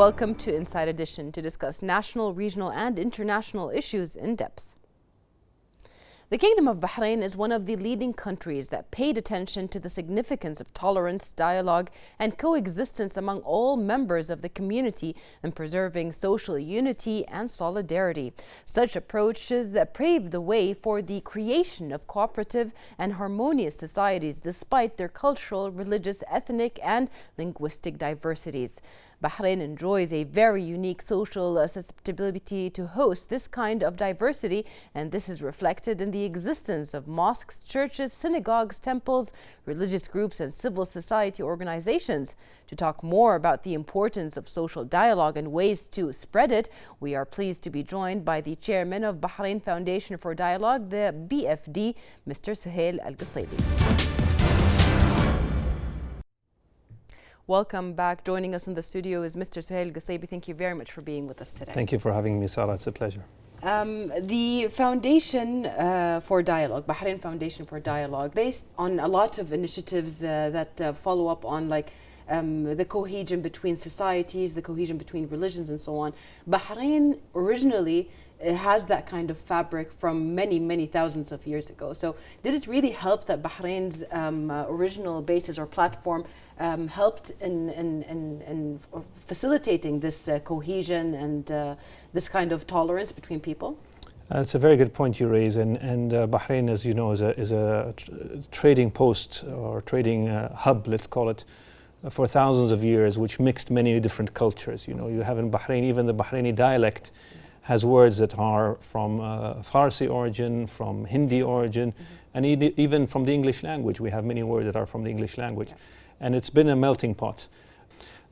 Welcome to Inside Edition to discuss national, regional and international issues in depth. The Kingdom of Bahrain is one of the leading countries that paid attention to the significance of tolerance, dialogue and coexistence among all members of the community in preserving social unity and solidarity. Such approaches paved the way for the creation of cooperative and harmonious societies despite their cultural, religious, ethnic and linguistic diversities. Bahrain enjoys a very unique social susceptibility to host this kind of diversity, and this is reflected in the existence of mosques, churches, synagogues, temples, religious groups, and civil society organizations. To talk more about the importance of social dialogue and ways to spread it, we are pleased to be joined by the chairman of Bahrain Foundation for Dialogue, the BFD, Mr. Suhail Al-Qasaibi. Welcome back. Joining us in the studio is Mr. Suhail Al-Qasaibi. Thank you very much for being with us today. Thank you for having me, Sarah. It's a pleasure. The Foundation for Dialogue, Bahrain Foundation for Dialogue, based on a lot of initiatives that follow up on the cohesion between societies, the cohesion between religions and so on. Bahrain originally has that kind of fabric from many thousands of years ago. So did it really help that Bahrain's original basis or platform helped in facilitating this cohesion and this kind of tolerance between people? It's a very good point you raise, and Bahrain, as you know, is a trading post or trading hub, let's call it, for thousands of years, which mixed many different cultures. You know, you have in Bahrain, even the Bahraini dialect has words that are from Farsi origin, from Hindi origin, and even from the English language. We have many words that are from the English language. Yeah. And it's been a melting pot.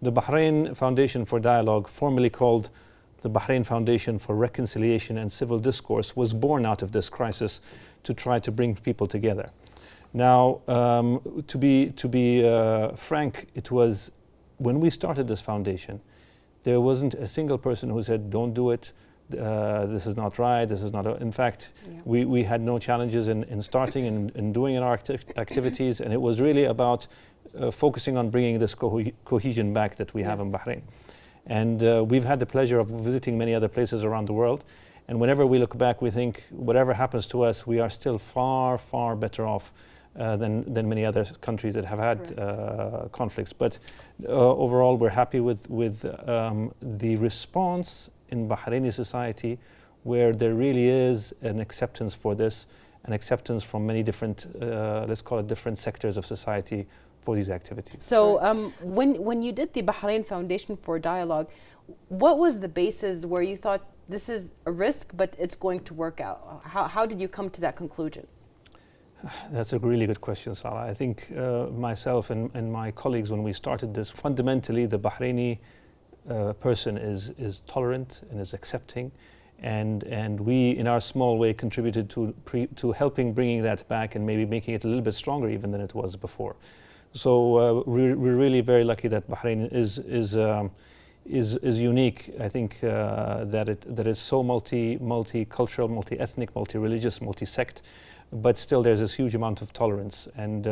The Bahrain Foundation for Dialogue, formerly called the Bahrain Foundation for Reconciliation and Civil Discourse, was born out of this crisis to try to bring people together. Now, to be frank, it was when we started this foundation, there wasn't a single person who said, don't do it, this is not right, this is not... In fact, yeah. we had no challenges in starting and doing our activities, and it was really about focusing on bringing this cohesion back that we have in Bahrain. And we've had the pleasure of visiting many other places around the world, and whenever we look back, we think whatever happens to us, we are still far better off than many other countries that have had conflicts. But overall, we're happy with the response in Bahraini society, where there really is an acceptance for this, an acceptance from many different, let's call it different sectors of society for these activities. So when you did the Bahrain Foundation for Dialogue, what was the basis where you thought this is a risk, but it's going to work out? How did you come to that conclusion? That's a really good question, Sarah. I think myself and my colleagues, when we started this, fundamentally the Bahraini person is tolerant and is accepting, and we, in our small way, contributed to helping bringing that back and maybe making it a little bit stronger even than it was before. So we're really very lucky that Bahrain is unique. I think that it's so multicultural, multi-ethnic, multi-religious, multi-sect, but still there's this huge amount of tolerance, and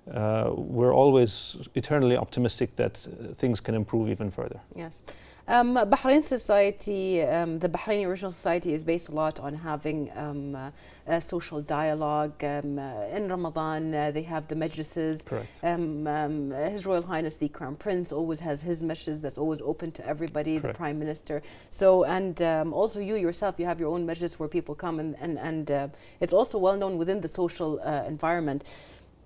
we're always eternally optimistic that things can improve even further. Yes. Bahrain society, the Bahraini original society is based a lot on having a social dialogue. In Ramadan, they have the majlises. Correct. His Royal Highness the Crown Prince always has his majlis that's always open to everybody, Correct. The Prime Minister. So, and also you yourself, you have your own majlis where people come, and it's also well known within the social environment.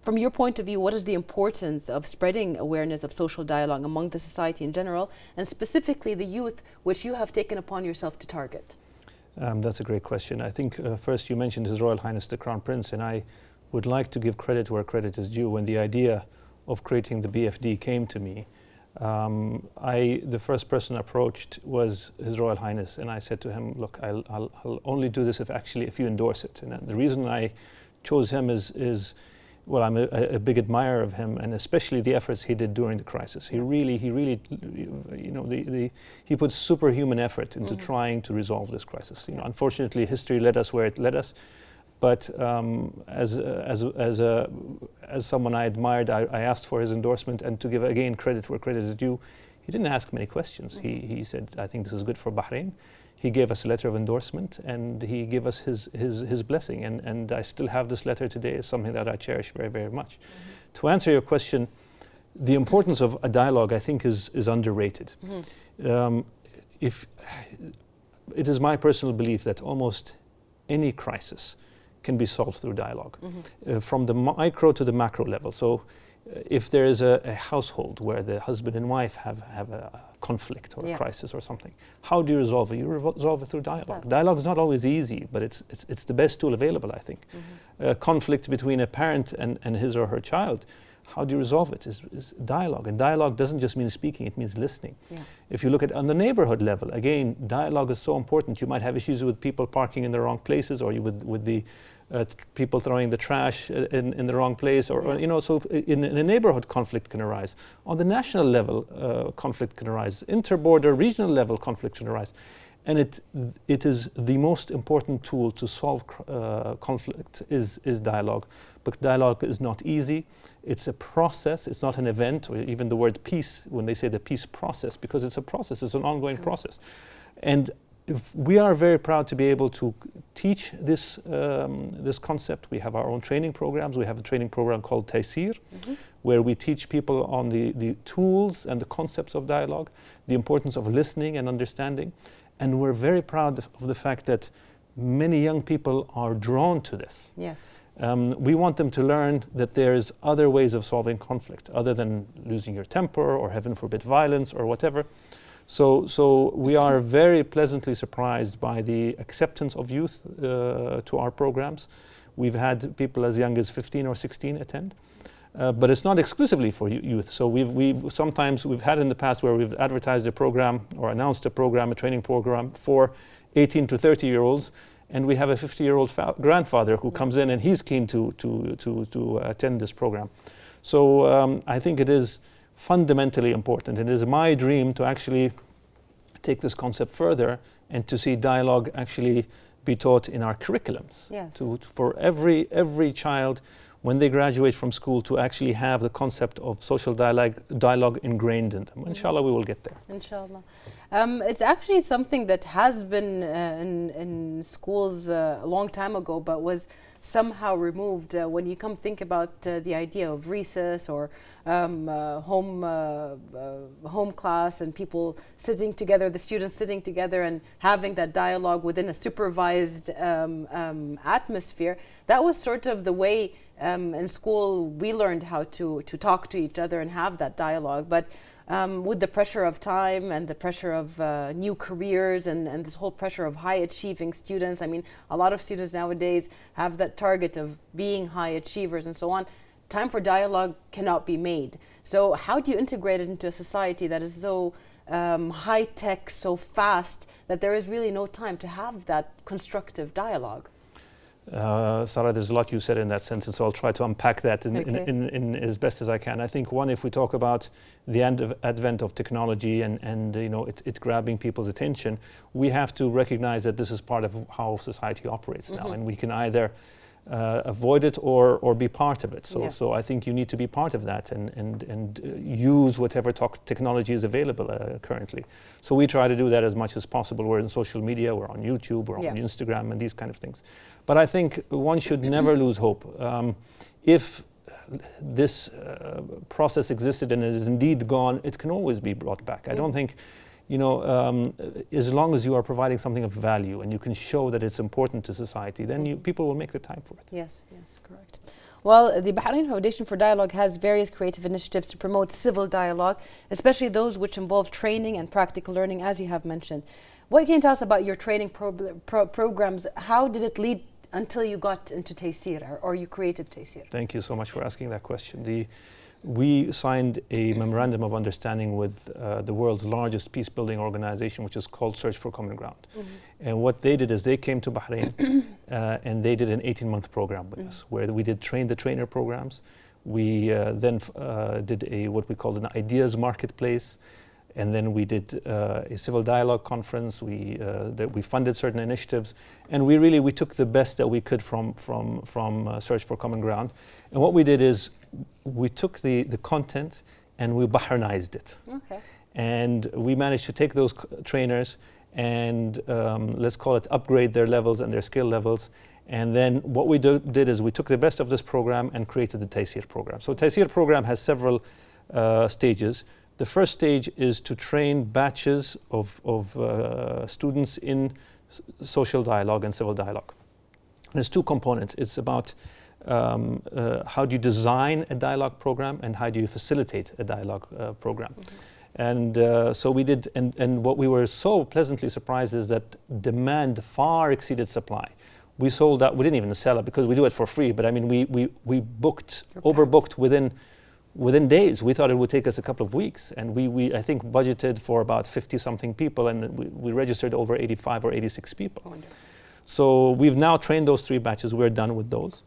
From your point of view, what is the importance of spreading awareness of social dialogue among the society in general, and specifically the youth, which you have taken upon yourself to target? That's a great question. I think first you mentioned His Royal Highness the Crown Prince, and I would like to give credit where credit is due. When the idea of creating the BFD came to me, the first person approached was His Royal Highness, and I said to him, look, I'll only do this if you endorse it. And the reason I chose him is well, I'm a big admirer of him, and especially the efforts he did during the crisis. He really, you know, he put superhuman effort into trying to resolve this crisis. You know, unfortunately, history led us where it led us. But as someone I admired, I asked for his endorsement, and to give again credit where credit is due, He didn't ask many questions. He said, I think this is good for Bahrain. He gave us a letter of endorsement, and he gave us his blessing. And I still have this letter today. It's something that I cherish very, very much. To answer your question, the importance of a dialogue, I think, is underrated. If it is my personal belief that almost any crisis can be solved through dialogue, from the micro to the macro level. So if there is a household where the husband and wife have a conflict or a crisis or something, how do you resolve it? You resolve it through dialogue. Dialogue is not always easy, but it's the best tool available, I think. Conflict between a parent and his or her child, how do you resolve it? Is dialogue. And dialogue doesn't just mean speaking, it means listening. If you look at on the neighborhood level, again, dialogue is so important. You might have issues with people parking in the wrong places, or with the people throwing the trash in the wrong place, or you know, so in a neighborhood, conflict can arise. On the national level, conflict can arise. Interborder, regional level, conflict can arise. And it is the most important tool to solve conflict is dialogue. But dialogue is not easy. It's a process. It's not an event, or even the word peace, when they say the peace process, because it's a process, it's an ongoing process. And if we are very proud to be able to teach this concept. We have our own training programs. We have a training program called Taysir, where we teach people on the tools and the concepts of dialogue, the importance of listening and understanding. And we're very proud of the fact that many young people are drawn to this. Yes. We want them to learn that there's other ways of solving conflict, other than losing your temper or, heaven forbid, violence or whatever. So we are very pleasantly surprised by the acceptance of youth to our programs. We've had people as young as 15 or 16 attend. But it's not exclusively for youth. So sometimes we've had in the past where we've advertised a program or announced a program, a training program for 18 to 30-year-olds, and we have a 50-year-old grandfather who comes in and he's keen to attend this program. So I think it is fundamentally important. It is my dream to actually take this concept further and to see dialogue actually be taught in our curriculums. Yes. For every child, when they graduate from school, to actually have the concept of social dialogue ingrained in them. Inshallah, we will get there. Inshallah. It's actually something that has been in schools a long time ago, but was somehow removed. When you come think about the idea of recess or home class and people sitting together, the students sitting together and having that dialogue within a supervised atmosphere, that was sort of the way in school we learned how to talk to each other and have that dialogue. But with the pressure of time and the pressure of new careers and this whole pressure of high achieving students, I mean, a lot of students nowadays have that target of being high achievers and so on. Time for dialogue cannot be made. So how do you integrate it into a society that is so high tech, so fast, that there is really no time to have that constructive dialogue? Sarah, there's a lot you said in that sentence, so I'll try to unpack that in as best as I can. I think one, if we talk about the advent of technology and you know it grabbing people's attention, we have to recognize that this is part of how society operates now, and we can either avoid it or be part of it. So I think you need to be part of that and use whatever technology is available currently. So we try to do that as much as possible. We're in social media, we're on YouTube, we're on Instagram and these kind of things. But I think one should never lose hope. If this process existed and it is indeed gone, it can always be brought back. I don't think, you know, as long as you are providing something of value and you can show that it's important to society, then people will make the time for it. Yes, correct. Well, the Bahrain Foundation for Dialogue has various creative initiatives to promote civil dialogue, especially those which involve training and practical learning, as you have mentioned. What can you tell us about your training programs? How did it lead until you got into Taysir, or you created Taysir? Thank you so much for asking that question. We signed a memorandum of understanding with the world's largest peace-building organization, which is called Search for Common Ground. And what they did is they came to Bahrain and they did an 18-month program with us, where we did train-the-trainer programs. We then did what we called an ideas marketplace. And then we did a civil dialogue conference. We funded certain initiatives, and we took the best that we could from Search for Common Ground. And what we did is we took the content and we Bahrainized it. And we managed to take those trainers and let's call it upgrade their levels and their skill levels. And then what we did is we took the best of this program and created the Taysir program. So Taysir program has several stages. The first stage is to train batches of students in social dialogue and civil dialogue. There's two components. It's about how do you design a dialogue program and how do you facilitate a dialogue program. And so we did, and what we were so pleasantly surprised is that demand far exceeded supply. We sold out, we didn't even sell it because we do it for free, but I mean, we booked, overbooked within days. We thought it would take us a couple of weeks, and we I think budgeted for about 50 something people, and we registered over 85 or 86 people. Wonderful. So we've now trained those 3 batches. We're done with those.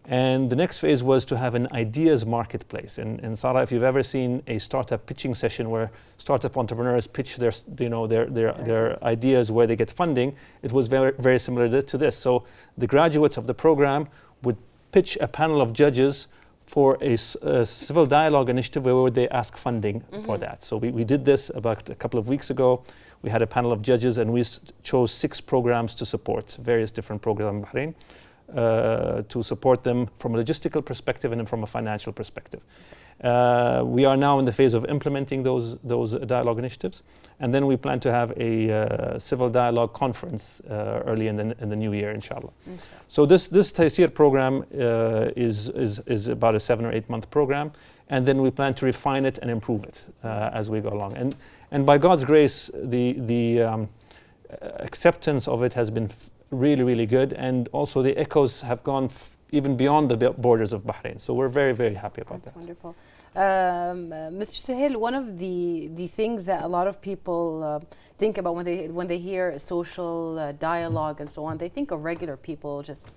And the next phase was to have an ideas marketplace. And Sarah, if you've ever seen a startup pitching session where startup entrepreneurs pitch their ideas where they get funding, it was very, very similar to this. So the graduates of the program would pitch a panel of judges for a civil dialogue initiative where they ask funding for that. So we did this about a couple of weeks ago. We had a panel of judges and we chose 6 programs to support, various different programs in Bahrain. To support them from a logistical perspective and from a financial perspective. We are now in the phase of implementing those dialogue initiatives, and then we plan to have a civil dialogue conference early in the new year, inshallah. So this Taysir program is about a 7 or 8 month program, and then we plan to refine it and improve it as we go along. And by God's grace, the acceptance of it has been really, really good, and also the echoes have gone even beyond the borders of Bahrain. So we're very, very happy about that. That's wonderful. Mr. Sahil, one of the things that a lot of people think about when they hear social dialogue and so on, they think of regular people just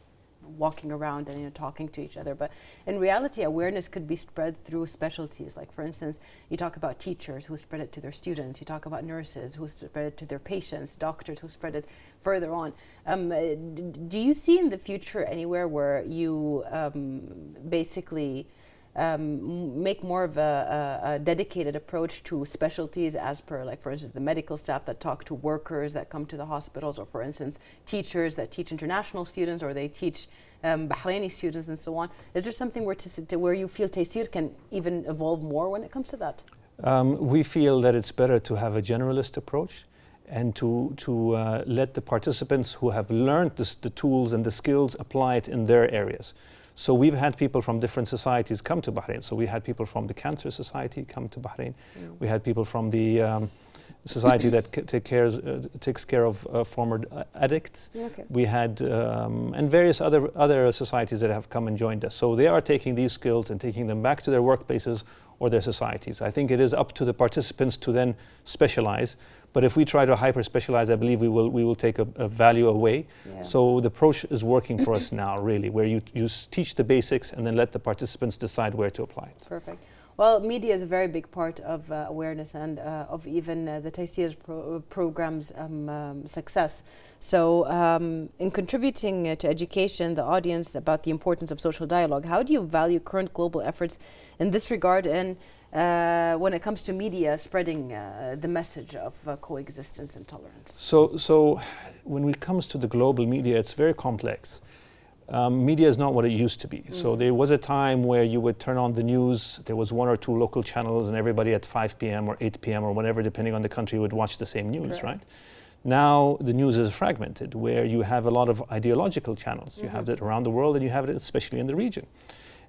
walking around and talking to each other, but in reality awareness could be spread through specialties. Like for instance, you talk about teachers who spread it to their students, you talk about nurses who spread it to their patients, doctors who spread it further on. Do you see in the future anywhere where you basically make more of a dedicated approach to specialties as per, like for instance, the medical staff that talk to workers that come to the hospitals, or for instance, teachers that teach international students, or they teach Bahraini students and so on? Is there something where you feel Taysir can even evolve more when it comes to that? We feel that it's better to have a generalist approach and to let the participants who have learned the tools and the skills apply it in their areas. So we've had people from different societies come to Bahrain. So we had people from the Cancer Society come to Bahrain. We had people from the society that takes care of former addicts. We had and various other societies that have come and joined us. So they are taking these skills and taking them back to their workplaces or their societies. I think it is up to the participants to then specialize. But if we try to hyper-specialize, I believe we will take a value away. So the approach is working for us now, really, where you teach the basics and then let the participants decide where to apply it. Perfect. Well, media is a very big part of awareness and of even the Taysir program's success. So in contributing to education, the audience about the importance of social dialogue, how do you value current global efforts in this regard, and when it comes to media spreading the message of coexistence and tolerance? So when it comes to the global media, it's very complex. Media is not what it used to be. So there was a time where you would turn on the news, there was 1 or 2 local channels, and everybody at 5 p.m. or 8 p.m. or whatever, depending on the country, would watch the same news, right? Now the news is fragmented, where you have a lot of ideological channels. You have it around the world, and you have it especially in the region,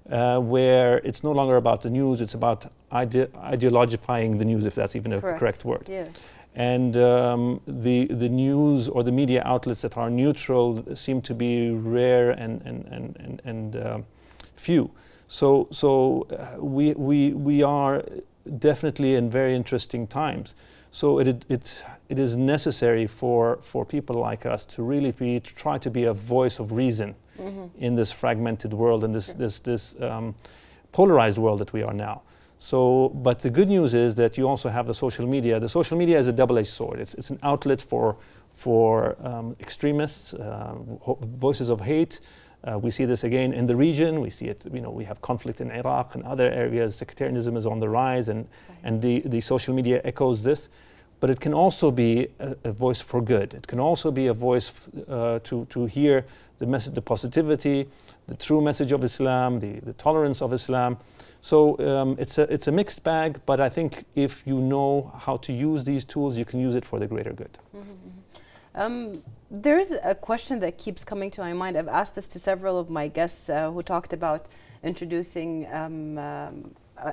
where it's no longer about the news, it's about ideologifying the news, if that's even a correct word. And the news or the media outlets that are neutral seem to be rare and few. So we are definitely in very interesting times. So it is necessary for people like us to really try to be a voice of reason in this fragmented world and this polarized world that we are now. So, but the good news is that you also have the social media. The social media is a double-edged sword. It's an outlet for extremists, voices of hate, We see this again in the region. We see it, we have conflict in Iraq and other areas. Sectarianism is on the rise, and the social media echoes this. But it can also be a voice for good. It can also be a voice to hear the message, the positivity, the true message of Islam, the tolerance of Islam. So it's a mixed bag, but I think if you know how to use these tools, you can use it for the greater good. There's a question that keeps coming to my mind. I've asked this to several of my guests who talked about introducing,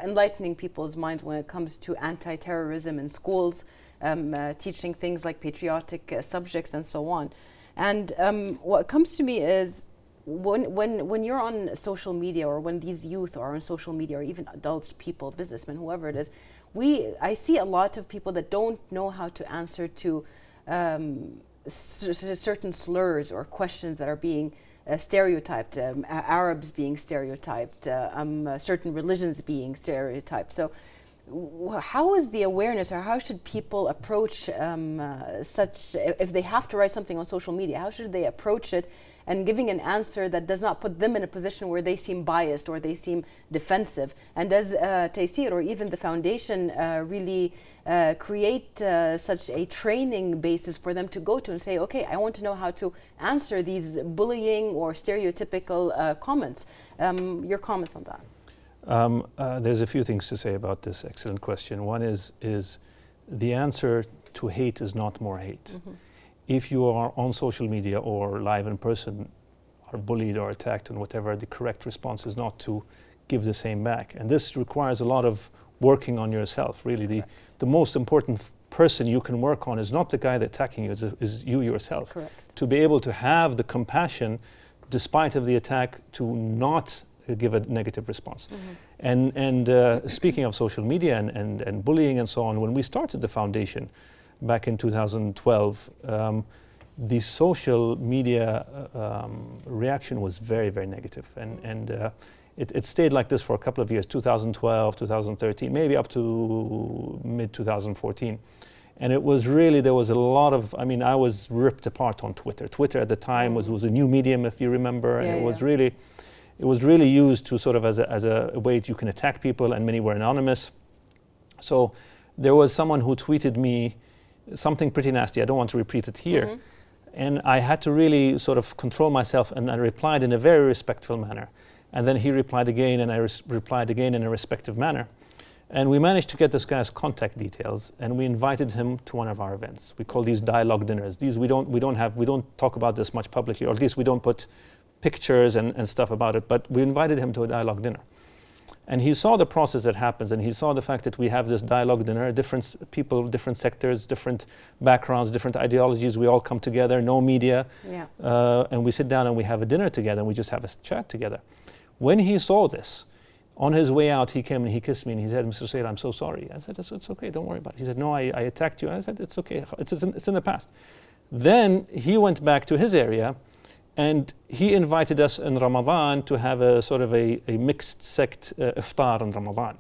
enlightening people's minds when it comes to anti-terrorism in schools, teaching things like patriotic subjects and so on. And what comes to me is when you're on social media, or when these youth are on social media, or even adults, people, businessmen, whoever it is, I see a lot of people that don't know how to answer to certain slurs or questions that are being stereotyped, Arabs being stereotyped, certain religions being stereotyped. So how is the awareness, or how should people approach such, if they have to write something on social media, how should they approach it, and giving an answer that does not put them in a position where they seem biased or they seem defensive? And does Taysir or even the foundation really create such a training basis for them to go to and say, okay, I want to know how to answer these bullying or stereotypical comments? Your comments on that? There's a few things to say about this excellent question. One is the answer to hate is not more hate. If you are on social media or live in person, are bullied or attacked and whatever, the correct response is not to give the same back. And this requires a lot of working on yourself, really. The most important person you can work on is not the guy that's attacking you, is you yourself. Correct. To be able to have the compassion, despite of the attack, to not give a negative response. And speaking of social media and bullying and so on, when we started the foundation back in 2012, the social media reaction was very, very negative. And it stayed like this for a couple of years, 2012, 2013, maybe up to mid-2014. And it was really, there was a lot of, I was ripped apart on Twitter. Twitter at the time was a new medium, if you remember, and it was really used to sort of as a way you can attack people, and many were anonymous. So there was someone who tweeted me something pretty nasty. I don't want to repeat it here. And I had to really sort of control myself, and I replied in a very respectful manner. And then he replied again, and I replied again in a respectful manner. And we managed to get this guy's contact details, and we invited him to one of our events. We call these dialogue dinners. These we don't talk about this much publicly, or at least we don't put pictures and stuff about it, but we invited him to a dialogue dinner. And he saw the process that happens, and he saw the fact that we have this dialogue dinner, different people, different sectors, different backgrounds, different ideologies, we all come together, no media, and we sit down and we have a dinner together, and we just have a chat together. When he saw this, on his way out, he came and he kissed me and he said, Mr. Sayyid, I'm so sorry. I said, it's okay, don't worry about it. He said, no, I attacked you. And I said, it's okay, it's in the past. Then he went back to his area, and he invited us in Ramadan to have a sort of a mixed sect iftar in Ramadan.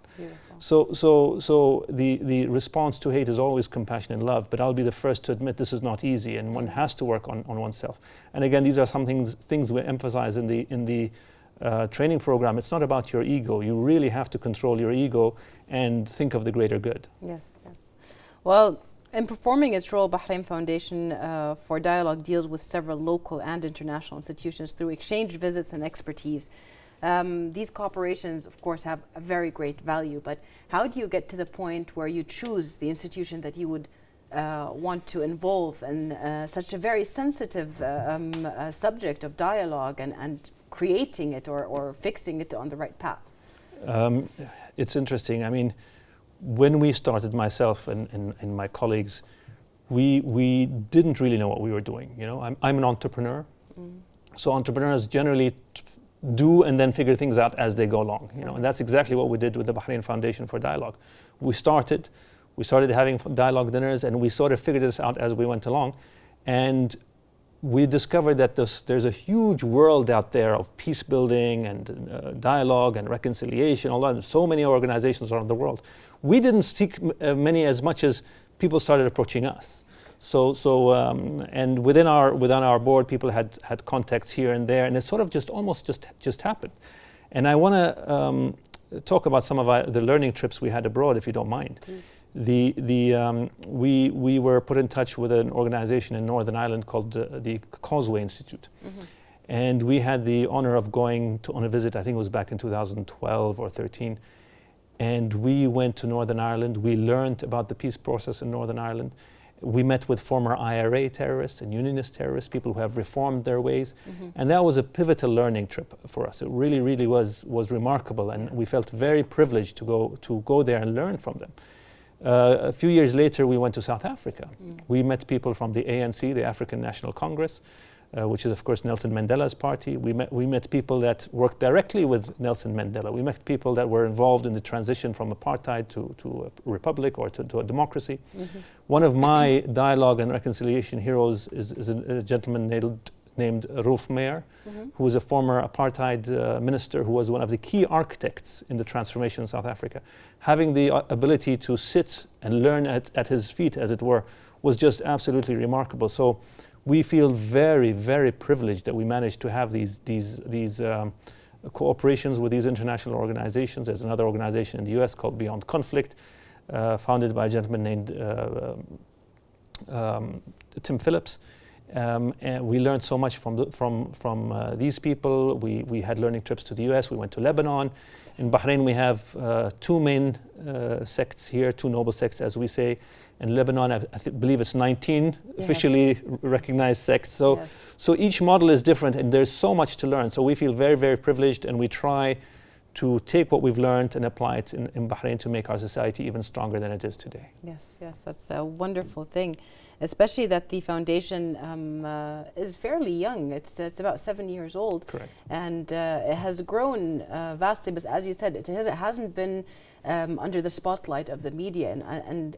So the response to hate is always compassion and love, but I'll be the first to admit this is not easy, and one has to work on oneself. And again, these are some things we emphasize in the training program. It's not about your ego. You really have to control your ego and think of the greater good. Yes. Well, in performing its role, Bahrain Foundation for Dialogue deals with several local and international institutions through exchange visits and expertise. These cooperations, of course, have a very great value, but how do you get to the point where you choose the institution that you would want to involve in such a very sensitive subject of dialogue and creating it or fixing it on the right path? It's interesting. I mean, when we started, myself and my colleagues, we didn't really know what we were doing. You know, I'm an entrepreneur, so entrepreneurs generally do and then figure things out as they go along. You know, and that's exactly what we did with the Bahrain Foundation for Dialogue. We started having dialogue dinners, and we sort of figured this out as we went along, and we discovered that there's a huge world out there of peace building and dialogue and reconciliation, so many organizations around the world. We didn't seek many as much as people started approaching us. And within our board, people had contacts here and there, and it sort of just happened. And I want to talk about some of the learning trips we had abroad, if you don't mind. Please. We were put in touch with an organization in Northern Ireland called the Causeway Institute. Mm-hmm. And we had the honor of going on a visit, I think it was back in 2012 or 13. And we went to Northern Ireland. We learned about the peace process in Northern Ireland. We met with former IRA terrorists and unionist terrorists, people who have reformed their ways. Mm-hmm. And that was a pivotal learning trip for us. It really, really was remarkable. And we felt very privileged to go there and learn from them. A few years later, we went to South Africa. We met people from the ANC, the African National Congress, which is, of course, Nelson Mandela's party. We met people that worked directly with Nelson Mandela. We met people that were involved in the transition from apartheid to a republic or to a democracy. Mm-hmm. One of my dialogue and reconciliation heroes is a gentleman named Roof Meyer, Mm-hmm. who was a former apartheid minister who was one of the key architects in the transformation in South Africa. Having the ability to sit and learn at his feet, as it were, was just absolutely remarkable. So we feel very, very privileged that we managed to have these cooperations with these international organizations. There's another organization in the US called Beyond Conflict, founded by a gentleman named Tim Phillips. And we learned so much from these people. We had learning trips to the US. We went to Lebanon. In Bahrain, we have two main sects here, two noble sects, as we say. In Lebanon, I believe it's 19 officially recognized sects. So each model is different, and there's so much to learn. So we feel very, very privileged, and we try to take what we've learned and apply it in Bahrain to make our society even stronger than it is today. Yes, that's a wonderful thing, especially that the foundation is fairly young. It's about 7 years old. Correct. And it has grown vastly, but as you said, it hasn't been under the spotlight of the media.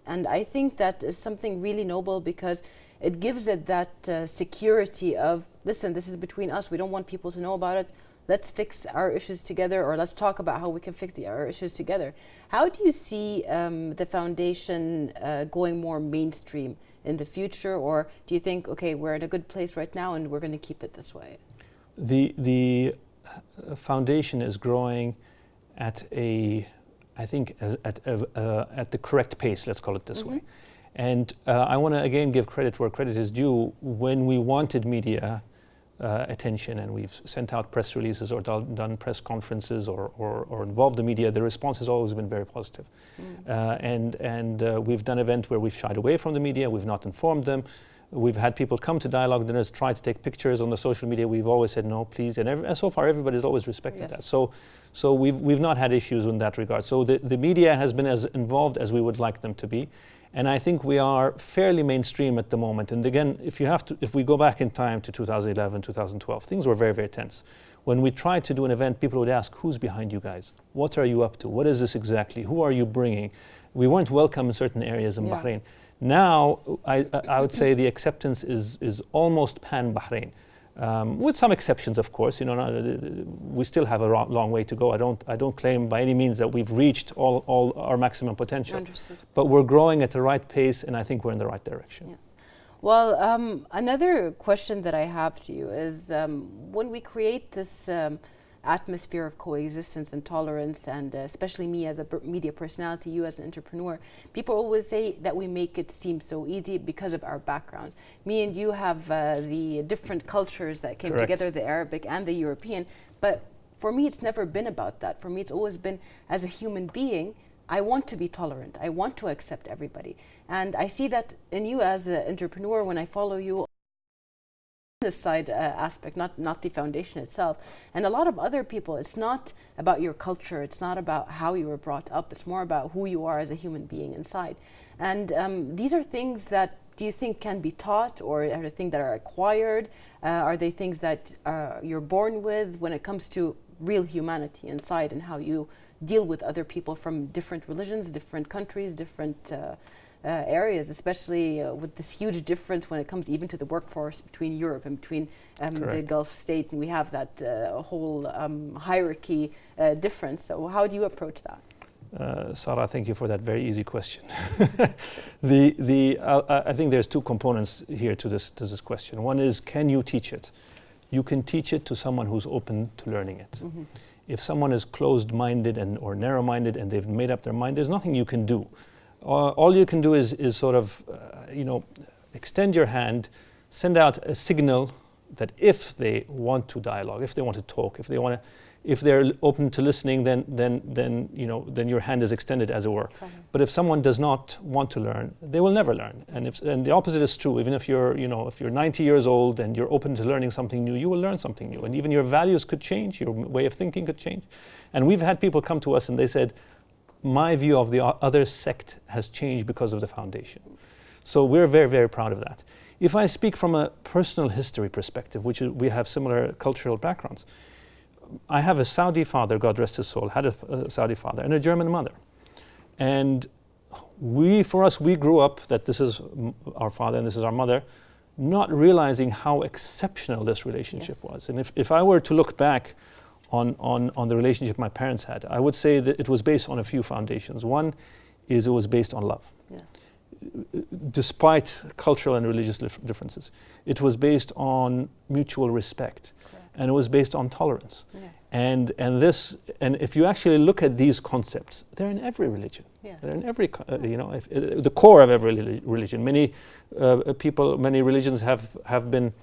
And I think that is something really noble, because it gives it that security of, listen, this is between us. We don't want people to know about it. Let's fix our issues together, or let's talk about how we can fix our issues together. How do you see the foundation going more mainstream in the future, or do you think, okay, we're in a good place right now and we're going to keep it this way? The foundation is growing at I think at the correct pace, let's call it this way. And I want to again give credit where credit is due. When we wanted media attention, and we've sent out press releases or done press conferences or involved the media, the response has always been very positive. And we've done events where we've shied away from the media, we've not informed them. We've had people come to dialogue dinners, try to take pictures on the social media. We've always said no, please, and so far everybody's always respected that. So we've not had issues in that regard. So the media has been as involved as we would like them to be. And I think we are fairly mainstream at the moment. And again, if we go back in time to 2011, 2012, things were very, very tense. When we tried to do an event, people would ask, who's behind you guys? What are you up to? What is this exactly? Who are you bringing? We weren't welcome in certain areas in Bahrain. Now, I would say the acceptance is almost pan-Bahrain. With some exceptions, of course. We still have a long way to go. I don't claim by any means that we've reached all our maximum potential. Understood. But we're growing at the right pace, and I think we're in the right direction. Yes. Well, another question that I have to you is, when we create this atmosphere of coexistence and tolerance, and especially me as a media personality, you as an entrepreneur, people always say that we make it seem so easy because of our backgrounds. Me and you have the different cultures that came together, the Arabic and the European, but for me it's never been about that. For me it's always been, as a human being, I want to be tolerant. I want to accept everybody. And I see that in you as an entrepreneur when I follow you, this side aspect, not the foundation itself. And a lot of other people, it's not about your culture, it's not about how you were brought up, it's more about who you are as a human being inside. And these are things that, do you think can be taught, or are they things that are acquired? Are they things that you're born with when it comes to real humanity inside, and how you deal with other people from different religions, different countries, different areas, especially with this huge difference when it comes even to the workforce between Europe and between the Gulf state, and we have that whole hierarchy difference. So how do you approach that? Sarah, thank you for that very easy question. I think there's two components here to this question. One is, can you teach it? You can teach it to someone who's open to learning it. Mm-hmm. If someone is closed-minded or narrow-minded and they've made up their mind, there's nothing you can do. All you can do is sort of, extend your hand, send out a signal that if they want to dialogue, if they want to talk, if they're open to listening, then your hand is extended, as it were. Sorry. But if someone does not want to learn, they will never learn. And the opposite is true. Even if you're 90 years old and you're open to learning something new, you will learn something new. And even your values could change, your way of thinking could change. And we've had people come to us and they said, my view of the other sect has changed because of the foundation. So we're very, very proud of that. If I speak from a personal history perspective, which we have similar cultural backgrounds, I have a Saudi father, God rest his soul, had a Saudi father and a German mother. And we grew up that this is our father and this is our mother, not realizing how exceptional this relationship was. And if I were to look back on the relationship my parents had, I would say that it was based on a few foundations. One is it was based on love. Yes. Despite cultural and religious differences. It was based on mutual respect. And it was based on tolerance. Yes. And if you actually look at these concepts, they're in every religion. Yes. They're in every, the core of every religion. Many religions have been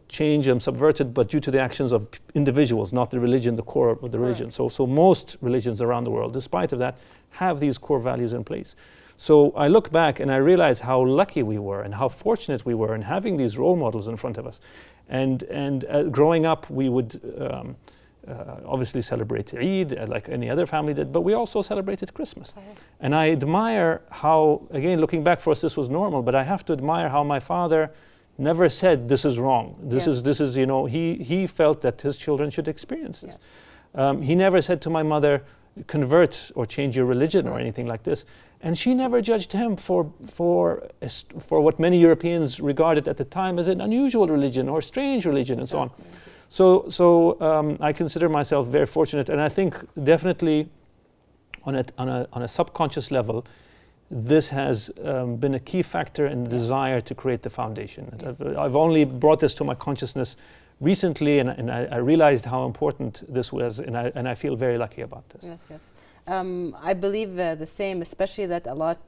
changed and subverted, but due to the actions of individuals, not the religion, the core of the religion. So most religions around the world, despite of that, have these core values in place. So I look back and I realize how lucky we were and how fortunate we were in having these role models in front of us. And growing up, we would obviously celebrate Eid like any other family did, but we also celebrated Christmas. Okay. And I admire how, again, looking back for us, this was normal, but I have to admire how my father never said this is wrong. This is he felt that his children should experience this. Yeah. He never said to my mother, convert or change your religion or anything like this. And she never judged him for what many Europeans regarded at the time as an unusual religion or strange religion and so on. So I consider myself very fortunate, and I think definitely on a subconscious level, this has been a key factor in the desire to create the foundation. I've only brought this to my consciousness recently, and I realized how important this was, and I feel very lucky about this. Yes, yes. I believe the same, especially that a lot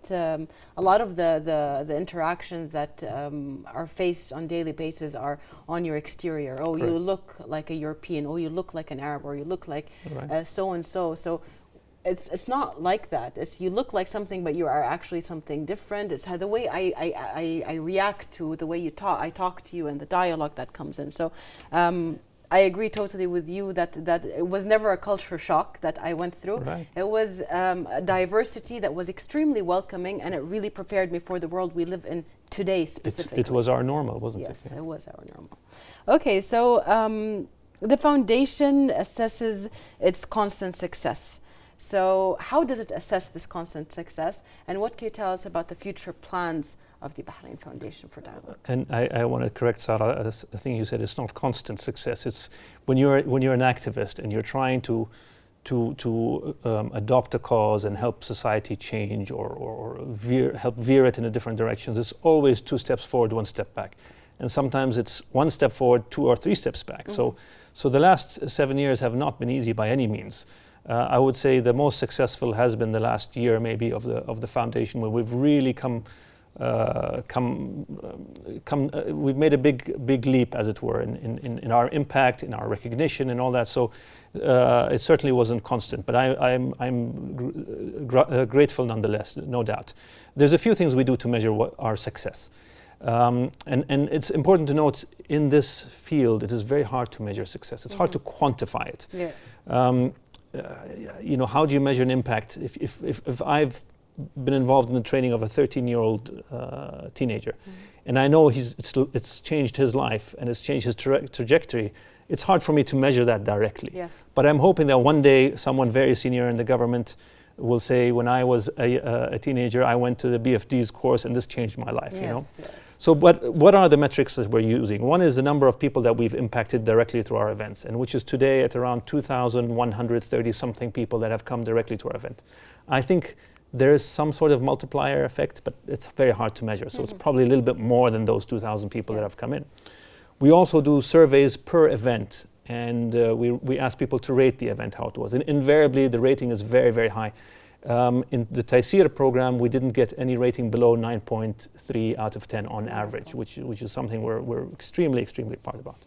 of the interactions that are faced on daily basis are on your exterior. Oh, correct. You look like a European. Oh, you look like an Arab, or you look like so and so. So it's not like that. It's you look like something, but you are actually something different. It's how the way I react to the way you talk. I talk to you and the dialogue that comes in. So. I agree totally with you that it was never a culture shock that I went through. Right. It was a diversity that was extremely welcoming, and it really prepared me for the world we live in today specifically. It was our normal, wasn't it? Yes, it was our normal. Okay, so the foundation assesses its constant success. So how does it assess this constant success, and what can you tell us about the future plans of the Bahrain Foundation for Dialogue? And I want to correct Sarah. I think you said it's not constant success. It's when you're an activist and you're trying to adopt a cause and help society change or help veer it in a different direction. It's always 2 steps forward, 1 step back, and sometimes it's 1 step forward, 2 or 3 steps back. Mm-hmm. So the last 7 years have not been easy by any means. I would say the most successful has been the last year, maybe, of the foundation, where we've really we've made a big leap, as it were, in our impact, in our recognition, and all that. So it certainly wasn't constant, but I'm grateful nonetheless, no doubt. There's a few things we do to measure our success, and it's important to note in this field it is very hard to measure success. It's hard to quantify it. Yeah. How do you measure an impact? If I've been involved in the training of a 13-year-old teenager, and I know it's changed his life and it's changed his trajectory, it's hard for me to measure that directly. Yes. But I'm hoping that one day someone very senior in the government will say, when I was a teenager, I went to the BFD's course and this changed my life, you know. Yes. So, but what are the metrics that we're using? One is the number of people that we've impacted directly through our events, and which is today at around 2,130 something people that have come directly to our event. I think there is some sort of multiplier effect, but it's very hard to measure. So it's probably a little bit more than those 2,000 people that have come in. We also do surveys per event, and we ask people to rate the event, how it was. And invariably, the rating is very, very high. In the Taysir program, we didn't get any rating below 9.3 out of 10 on average, which is something we're extremely, extremely proud about.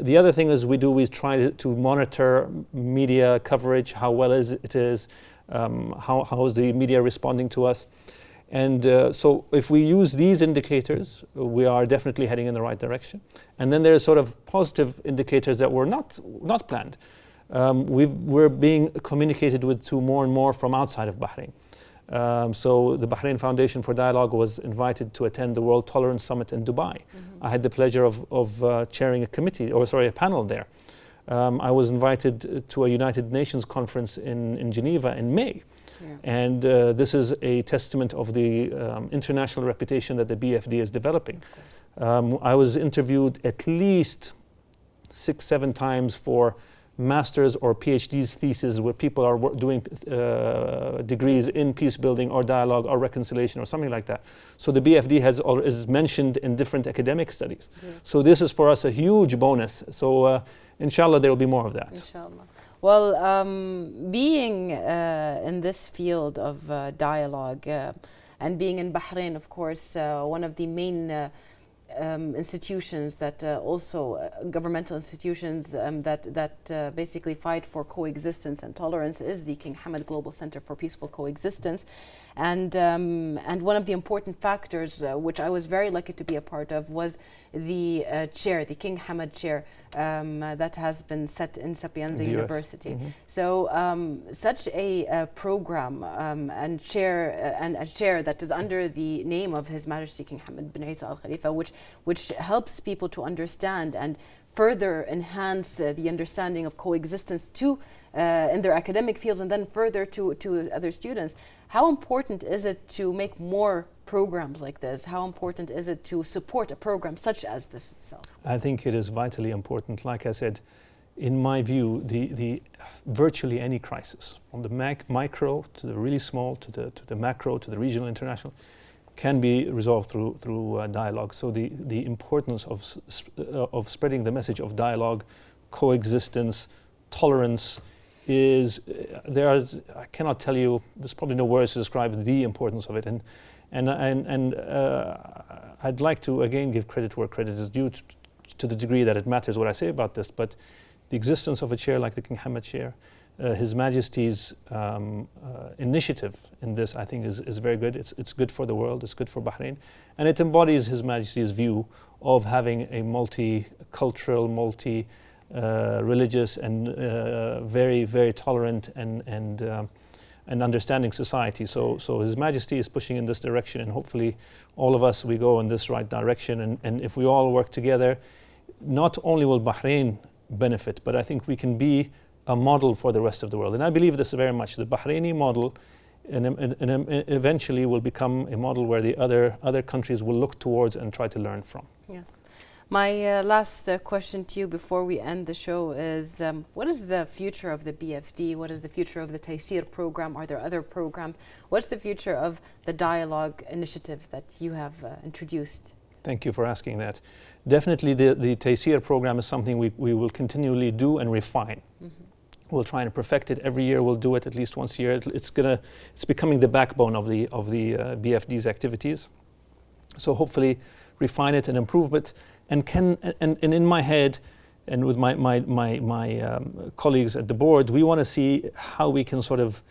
The other thing is we try to monitor media coverage, how well it is, how is the media responding to us. And so if we use these indicators, we are definitely heading in the right direction. And then there's sort of positive indicators that were not planned. We're being communicated with to more and more from outside of Bahrain. So the Bahrain Foundation for Dialogue was invited to attend the World Tolerance Summit in Dubai. I had the pleasure of chairing a panel there. I was invited to a United Nations conference in Geneva in May. Yeah. And this is a testament of the international reputation that the BFD is developing. I was interviewed at least 6-7 times for master's or PhD's theses where people are doing degrees in peace building or dialogue or reconciliation or something like that. So the BFD is mentioned in different academic studies. Yeah. So this is for us a huge bonus. So inshallah there will be more of that. Inshallah. Well, being in this field of dialogue and being in Bahrain, of course, one of the main institutions that governmental institutions that basically fight for coexistence and tolerance is the King Hamad Global Center for Peaceful Coexistence, and one of the important factors which I was very lucky to be a part of was the chair, the King Hamad chair that has been set in Sapienza University. So such a program and a chair that is under the name of His Majesty King Hamad bin Isa Al Khalifa, which helps people to understand and further enhance the understanding of coexistence in their academic fields and then further to other students. How important is it to make more programs like this? How important is it to support a program such as this itself? I think it is vitally important. Like I said, in my view, the virtually any crisis, from the micro to the really small, to the macro, to the regional, international, can be resolved through dialogue. So the importance of spreading the message of dialogue, coexistence, tolerance is I cannot tell you. There's probably no words to describe the importance of it. And I'd like to again give credit where credit is due to the degree that it matters what I say about this. But the existence of a chair like the King Hamad chair, His Majesty's initiative in this, I think, is very good. It's good for the world. It's good for Bahrain, and it embodies His Majesty's view of having a multicultural, religious, and very, very tolerant and understanding society. So His Majesty is pushing in this direction, and hopefully all of us, we go in this right direction. And if we all work together, not only will Bahrain benefit, but I think we can be a model for the rest of the world. And I believe this very much. The Bahraini model and eventually will become a model where the other countries will look towards and try to learn from. Yes. My last question to you before we end the show is, what is the future of the BFD? What is the future of the Taysir program? Are there other programs? What's the future of the dialogue initiative that you have introduced? Thank you for asking that. Definitely the Taysir program is something we will continually do and refine. We'll try and perfect it every year. We'll do it at least once a year. It's becoming the backbone of the BFD's activities. So hopefully refine it and improve it. And in my head, and with my colleagues at the board, we want to see how we can sort of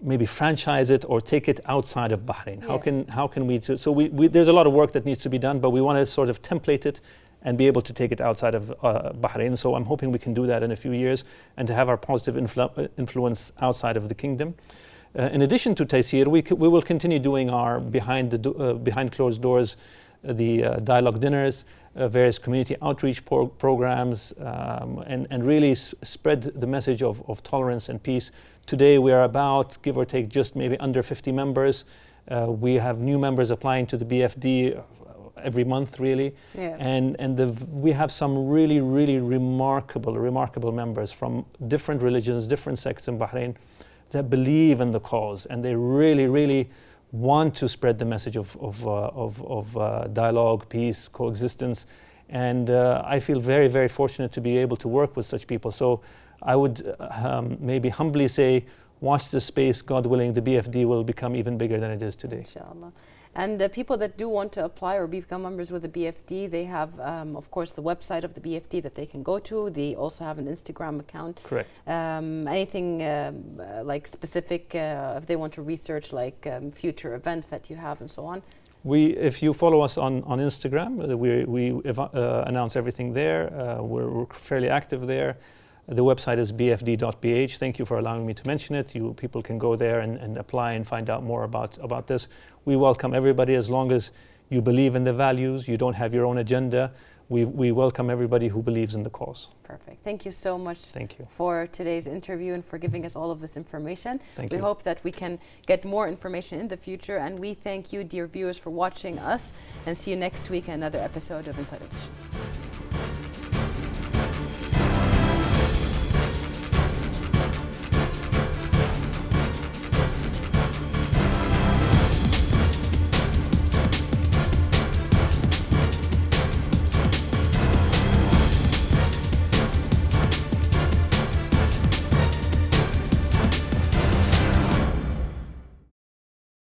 maybe franchise it or take it outside of Bahrain. Yeah. How can we? So there's a lot of work that needs to be done, but we want to sort of template it and be able to take it outside of Bahrain. So I'm hoping we can do that in a few years and to have our positive influence outside of the kingdom. In addition to Taysir, we will continue doing our behind closed doors the dialogue dinners, various community outreach programs, and really spread the message of tolerance and peace. Today we are about, give or take, just maybe under 50 members. We have new members applying to the BFD every month, really. Yeah. And we have some really, really remarkable members from different religions, different sects in Bahrain that believe in the cause, and they really want to spread the message of dialogue, peace, coexistence. And I feel very fortunate to be able to work with such people. So I would maybe humbly say, watch the space. God willing, the BFD will become even bigger than it is today. Inshallah. And the people that do want to apply or become members with the BFD, they have, of course, the website of the BFD that they can go to. They also have an Instagram account. Correct. Anything like specific, if they want to research like future events that you have and so on? If you follow us on Instagram, we announce everything there. We're fairly active there. The website is bfd.bh. Thank you for allowing me to mention it. People can go there and apply and find out more about this. We welcome everybody as long as you believe in the values, you don't have your own agenda. We welcome everybody who believes in the cause. Perfect. Thank you so much. Thank you For today's interview and for giving us all of this information. Thank we you. hope that we can get more information in the future, and we thank you, dear viewers, for watching us, and see you next week in another episode of Inside Edition.